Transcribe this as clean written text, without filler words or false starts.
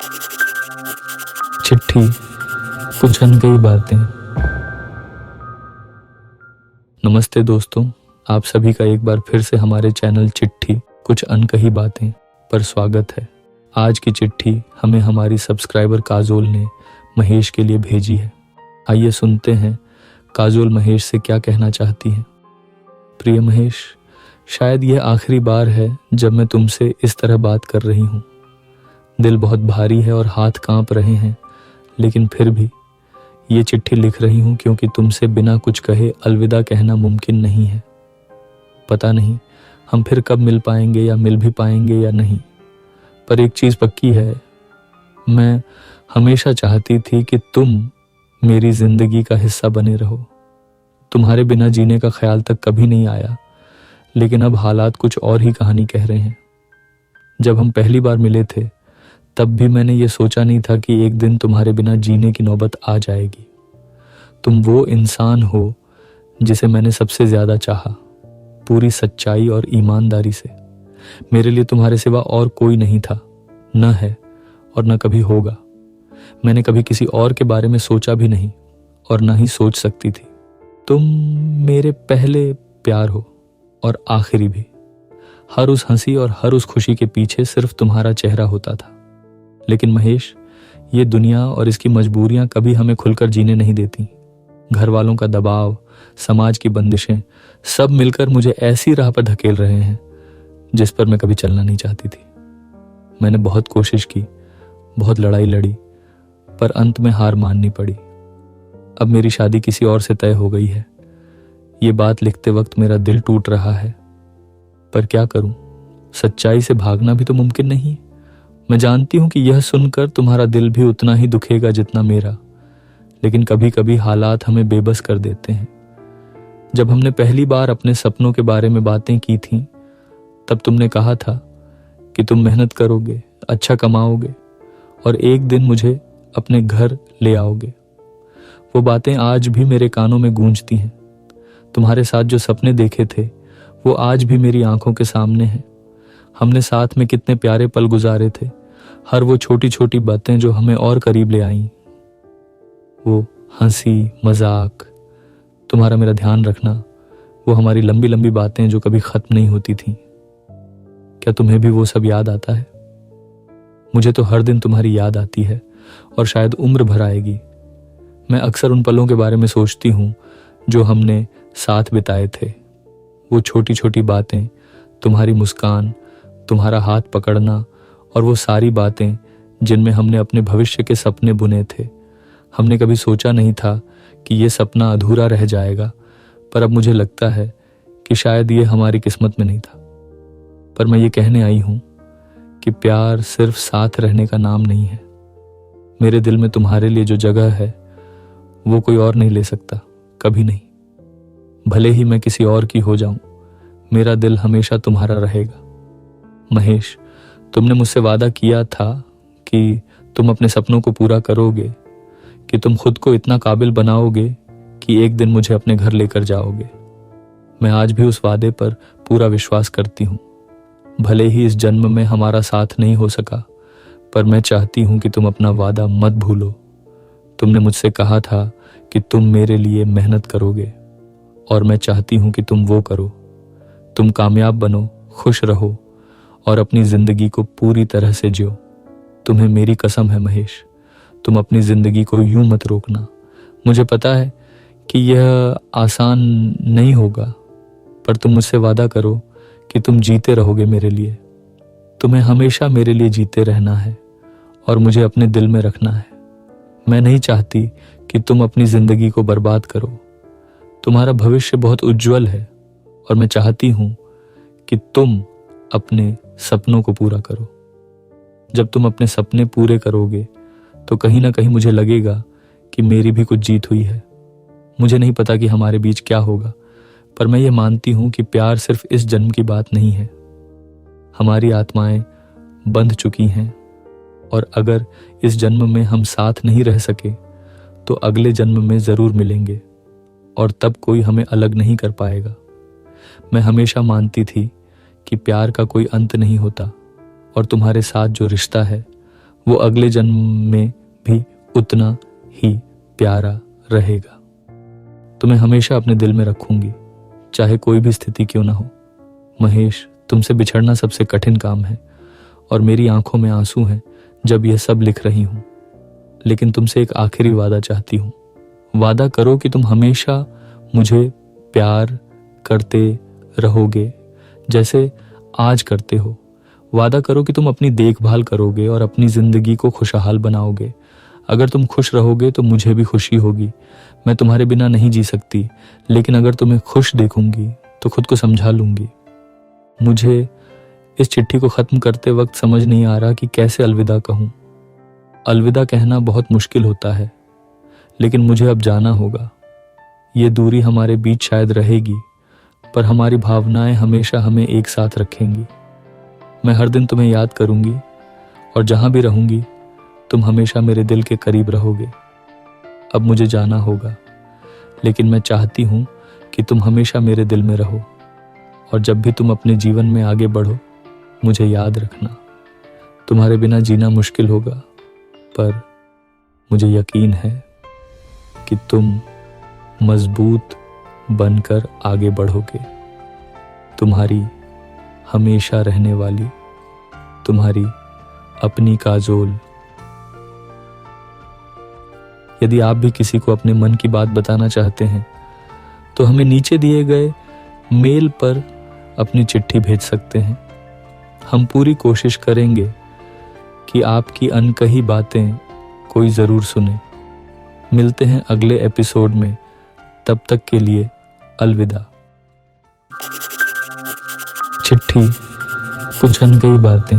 चिट्ठी, कुछ अनकही बातें। नमस्ते दोस्तों, आप सभी का एक बार फिर से हमारे चैनल चिट्ठी कुछ अनकही बातें पर स्वागत है। आज की चिट्ठी हमें हमारी सब्सक्राइबर काजोल ने महेश के लिए भेजी है। आइए सुनते हैं काजोल महेश से क्या कहना चाहती हैं। प्रिय महेश, शायद यह आखिरी बार है जब मैं तुमसे इस तरह बात कर रही हूँ। दिल बहुत भारी है और हाथ कांप रहे हैं, लेकिन फिर भी ये चिट्ठी लिख रही हूँ क्योंकि तुमसे बिना कुछ कहे अलविदा कहना मुमकिन नहीं है। पता नहीं हम फिर कब मिल पाएंगे या मिल भी पाएंगे या नहीं, पर एक चीज़ पक्की है, मैं हमेशा चाहती थी कि तुम मेरी जिंदगी का हिस्सा बने रहो। तुम्हारे बिना जीने का ख्याल तक कभी नहीं आया, लेकिन अब हालात कुछ और ही कहानी कह रहे हैं। जब हम पहली बार मिले थे तब भी मैंने ये सोचा नहीं था कि एक दिन तुम्हारे बिना जीने की नौबत आ जाएगी। तुम वो इंसान हो जिसे मैंने सबसे ज्यादा चाहा, पूरी सच्चाई और ईमानदारी से। मेरे लिए तुम्हारे सिवा और कोई नहीं था, न है और न कभी होगा। मैंने कभी किसी और के बारे में सोचा भी नहीं और न ही सोच सकती थी। तुम मेरे पहले प्यार हो और आखिरी भी। हर उस हंसी और हर उस खुशी के पीछे सिर्फ तुम्हारा चेहरा होता था। लेकिन महेश, ये दुनिया और इसकी मजबूरियां कभी हमें खुलकर जीने नहीं देती। घर वालों का दबाव, समाज की बंदिशें, सब मिलकर मुझे ऐसी राह पर धकेल रहे हैं जिस पर मैं कभी चलना नहीं चाहती थी। मैंने बहुत कोशिश की, बहुत लड़ाई लड़ी, पर अंत में हार माननी पड़ी। अब मेरी शादी किसी और से तय हो गई है। ये बात लिखते वक्त मेरा दिल टूट रहा है, पर क्या करूं, सच्चाई से भागना भी तो मुमकिन नहीं। मैं जानती हूं कि यह सुनकर तुम्हारा दिल भी उतना ही दुखेगा जितना मेरा, लेकिन कभी कभी हालात हमें बेबस कर देते हैं। जब हमने पहली बार अपने सपनों के बारे में बातें की थीं, तब तुमने कहा था कि तुम मेहनत करोगे, अच्छा कमाओगे और एक दिन मुझे अपने घर ले आओगे। वो बातें आज भी मेरे कानों में गूंजती हैं। तुम्हारे साथ जो सपने देखे थे वो आज भी मेरी आंखों के सामने हैं। हमने साथ में कितने प्यारे पल गुजारे थे। हर वो छोटी छोटी बातें जो हमें और करीब ले आईं, वो हंसी मजाक, तुम्हारा मेरा ध्यान रखना, वो हमारी लंबी लंबी बातें जो कभी खत्म नहीं होती थीं। क्या तुम्हें भी वो सब याद आता है? मुझे तो हर दिन तुम्हारी याद आती है और शायद उम्र भर आएगी। मैं अक्सर उन पलों के बारे में सोचती हूँ जो हमने साथ बिताए थे। वो छोटी छोटी बातें, तुम्हारी मुस्कान, तुम्हारा हाथ पकड़ना और वो सारी बातें जिनमें हमने अपने भविष्य के सपने बुने थे। हमने कभी सोचा नहीं था कि ये सपना अधूरा रह जाएगा, पर अब मुझे लगता है कि शायद ये हमारी किस्मत में नहीं था। पर मैं ये कहने आई हूं कि प्यार सिर्फ साथ रहने का नाम नहीं है। मेरे दिल में तुम्हारे लिए जो जगह है वो कोई और नहीं ले सकता, कभी नहीं। भले ही मैं किसी और की हो जाऊं, मेरा दिल हमेशा तुम्हारा रहेगा। महेश, तुमने मुझसे वादा किया था कि तुम अपने सपनों को पूरा करोगे, कि तुम खुद को इतना काबिल बनाओगे कि एक दिन मुझे अपने घर लेकर जाओगे। मैं आज भी उस वादे पर पूरा विश्वास करती हूँ। भले ही इस जन्म में हमारा साथ नहीं हो सका, पर मैं चाहती हूँ कि तुम अपना वादा मत भूलो। तुमने मुझसे कहा था कि तुम मेरे लिए मेहनत करोगे और मैं चाहती हूँ कि तुम वो करो। तुम कामयाब बनो, खुश रहो और अपनी जिंदगी को पूरी तरह से जियो। तुम्हें मेरी कसम है महेश, तुम अपनी जिंदगी को यूं मत रोकना। मुझे पता है कि यह आसान नहीं होगा, पर तुम मुझसे वादा करो कि तुम जीते रहोगे मेरे लिए। तुम्हें हमेशा मेरे लिए जीते रहना है और मुझे अपने दिल में रखना है। मैं नहीं चाहती कि तुम अपनी जिंदगी को बर्बाद करो। तुम्हारा भविष्य बहुत उज्जवल है और मैं चाहती हूं कि तुम अपने सपनों को पूरा करो। जब तुम अपने सपने पूरे करोगे तो कहीं ना कहीं मुझे लगेगा कि मेरी भी कुछ जीत हुई है। मुझे नहीं पता कि हमारे बीच क्या होगा, पर मैं ये मानती हूं कि प्यार सिर्फ इस जन्म की बात नहीं है। हमारी आत्माएं बंध चुकी हैं और अगर इस जन्म में हम साथ नहीं रह सके तो अगले जन्म में जरूर मिलेंगे और तब कोई हमें अलग नहीं कर पाएगा। मैं हमेशा मानती थी कि प्यार का कोई अंत नहीं होता और तुम्हारे साथ जो रिश्ता है वो अगले जन्म में भी उतना ही प्यारा रहेगा। तुम्हें हमेशा अपने दिल में रखूंगी, चाहे कोई भी स्थिति क्यों ना हो। महेश, तुमसे बिछड़ना सबसे कठिन काम है और मेरी आंखों में आंसू हैं जब यह सब लिख रही हूं। लेकिन तुमसे एक आखिरी वादा चाहती हूं। वादा करो कि तुम हमेशा मुझे प्यार करते रहोगे जैसे आज करते हो। वादा करो कि तुम अपनी देखभाल करोगे और अपनी जिंदगी को खुशहाल बनाओगे। अगर तुम खुश रहोगे तो मुझे भी खुशी होगी। मैं तुम्हारे बिना नहीं जी सकती, लेकिन अगर तुम्हें खुश देखूंगी तो खुद को समझा लूंगी। मुझे इस चिट्ठी को खत्म करते वक्त समझ नहीं आ रहा कि कैसे अलविदा कहूं। अलविदा कहना बहुत मुश्किल होता है, लेकिन मुझे अब जाना होगा। ये दूरी हमारे बीच शायद रहेगी, पर हमारी भावनाएं हमेशा हमें एक साथ रखेंगी। मैं हर दिन तुम्हें याद करूंगी और जहां भी रहूंगी तुम हमेशा मेरे दिल के करीब रहोगे। अब मुझे जाना होगा, लेकिन मैं चाहती हूं कि तुम हमेशा मेरे दिल में रहो। और जब भी तुम अपने जीवन में आगे बढ़ो, मुझे याद रखना। तुम्हारे बिना जीना मुश्किल होगा, पर मुझे यकीन है कि तुम मजबूत बनकर आगे बढ़ोगे। तुम्हारी हमेशा रहने वाली, तुम्हारी अपनी काजोल। यदि आप भी किसी को अपने मन की बात बताना चाहते हैं तो हमें नीचे दिए गए मेल पर अपनी चिट्ठी भेज सकते हैं। हम पूरी कोशिश करेंगे कि आपकी अनकही बातें कोई ज़रूर सुने। मिलते हैं अगले एपिसोड में, तब तक के लिए अलविदा। चिट्ठी, कुछ अनकही बातें।